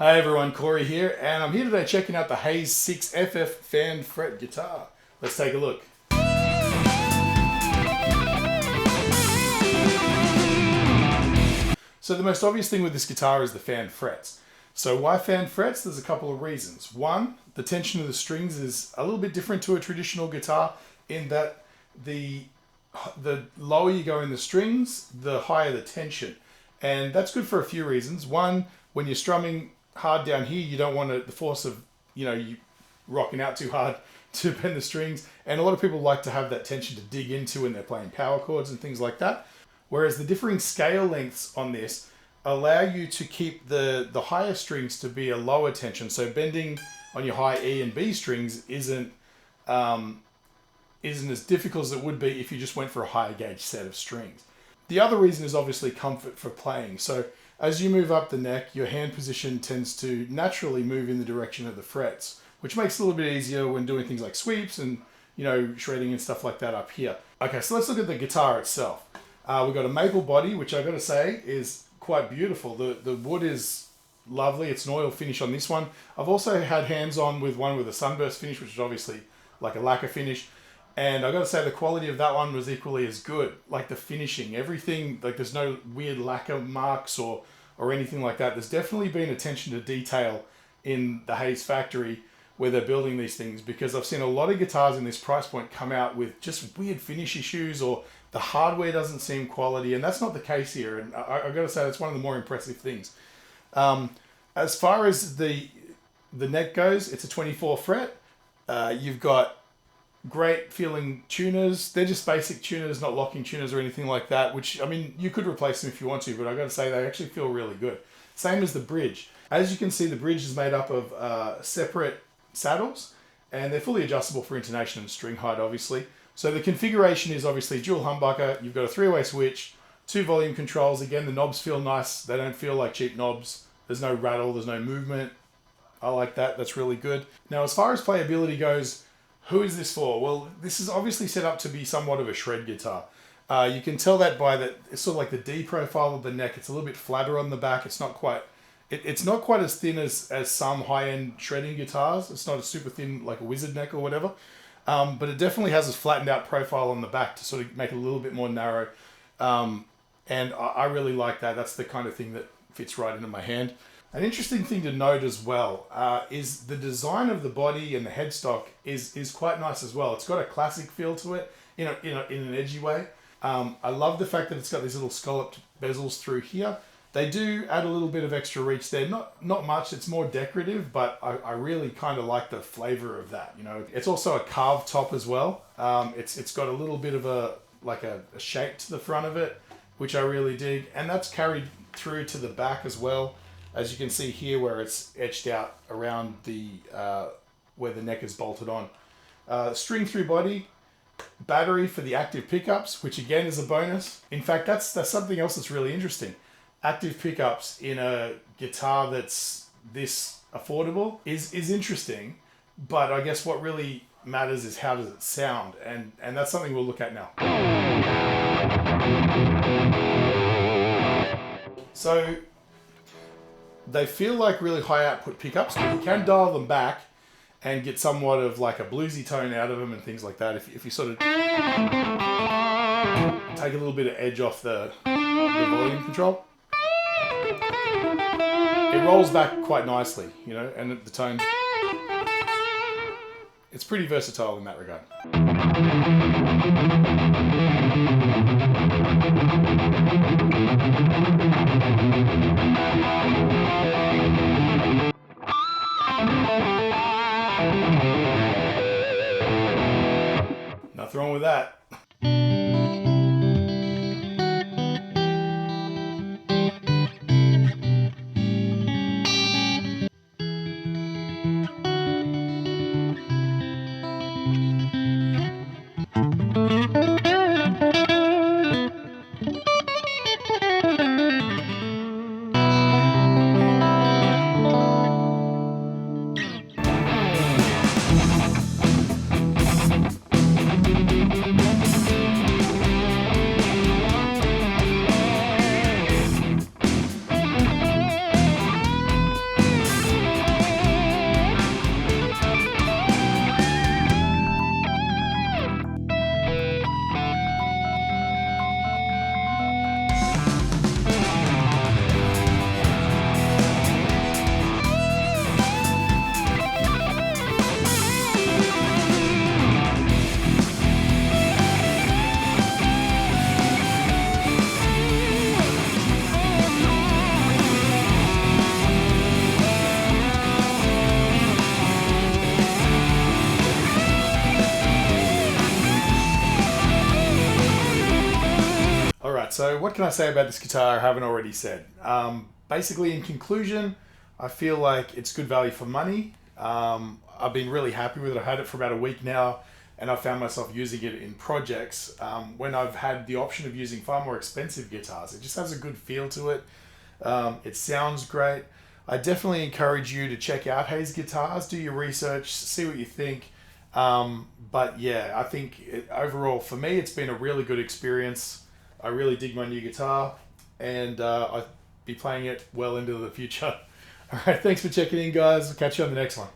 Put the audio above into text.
Hey everyone, Corey here, and I'm here today checking out the Haze 6FF Fanned Fret guitar. Let's take a look. So the most obvious thing with this guitar is the fanned frets. So why fanned frets? There's a couple of reasons. One, the tension of the strings is a little bit different to a traditional guitar in that the lower you go in the strings, the higher the tension. And that's good for a few reasons. One, when you're strumming hard down here, you don't want the force of, you rocking out too hard to bend the strings. And a lot of people like to have that tension to dig into when they're playing power chords and things like that. Whereas the differing scale lengths on this allow you to keep the higher strings to be a lower tension. So bending on your high E and B strings isn't as difficult as it would be if you just went for a higher gauge set of strings. The other reason is obviously comfort for playing. So as you move up the neck, your hand position tends to naturally move in the direction of the frets, which makes it a little bit easier when doing things like sweeps and, shredding and stuff like that up here. Okay, so let's look at the guitar itself. We've got a maple body, which I've got to say is quite beautiful. The wood is lovely. It's an oil finish on this one. I've also had hands on with one with a sunburst finish, which is obviously like a lacquer finish. And I've got to say the quality of that one was equally as good. Like the finishing, everything, like there's no weird lacquer marks or anything like that. There's definitely been attention to detail in the Haze factory where they're building these things, because I've seen a lot of guitars in this price point come out with just weird finish issues, or the hardware doesn't seem quality, and that's not the case here. And I've got to say that's one of the more impressive things. As far as the neck goes, it's a 24 fret. You've got great feeling tuners. They're just basic tuners, not locking tuners or anything like that, which, I mean, you could replace them if you want to, but I've got to say they actually feel really good. Same as the bridge. As you can see, the bridge is made up of separate saddles, and they're fully adjustable for intonation and string height, obviously. So the configuration is obviously dual humbucker. You've got a 3-way switch, 2 volume controls. Again, the knobs feel nice. They don't feel like cheap knobs. There's no rattle, there's no movement. I like that. That's really good. Now, as far as playability goes, who is this for? Well, this is obviously set up to be somewhat of a shred guitar. You can tell that by it's sort of like the D profile of the neck. It's a little bit flatter on the back. It's not quite as thin as some high-end shredding guitars. It's not a super thin like a wizard neck or whatever. But it definitely has a flattened out profile on the back to sort of make it a little bit more narrow. And I really like that. That's the kind of thing that fits right into my hand. An interesting thing to note as well is the design of the body and the headstock is quite nice as well. It's got a classic feel to it in an edgy way. I love the fact that it's got these little scalloped bezels through here. They do add a little bit of extra reach there. Not much. It's more decorative, but I really kind of like the flavor of that. It's also a carved top as well. It's got a little bit of a shape to the front of it, which I really dig, and that's carried through to the back as well. As you can see here, where it's etched out around where the neck is bolted on. String through body, battery for the active pickups, which again is a bonus. In fact, that's something else that's really interesting. Active pickups in a guitar that's this affordable is interesting, but I guess what really matters is how does it sound, and that's something we'll look at now. So they feel like really high output pickups, but you can dial them back and get somewhat of like a bluesy tone out of them and things like that. If you sort of take a little bit of edge off the volume control, it rolls back quite nicely, and the tone, it's pretty versatile in that regard. Nothing wrong with that. right, so what can I say about this guitar I haven't already said? Basically, in conclusion, I feel like it's good value for money. I've been really happy with it. I've had it for about a week now, and I found myself using it in projects when I've had the option of using far more expensive guitars. It just has a good feel to it. It sounds great. I definitely encourage you to check out Haze guitars, do your research, see what you think. But yeah, I think overall for me, it's been a really good experience. I really dig my new guitar, and I'll be playing it well into the future. All right, thanks for checking in, guys. I'll catch you on the next one.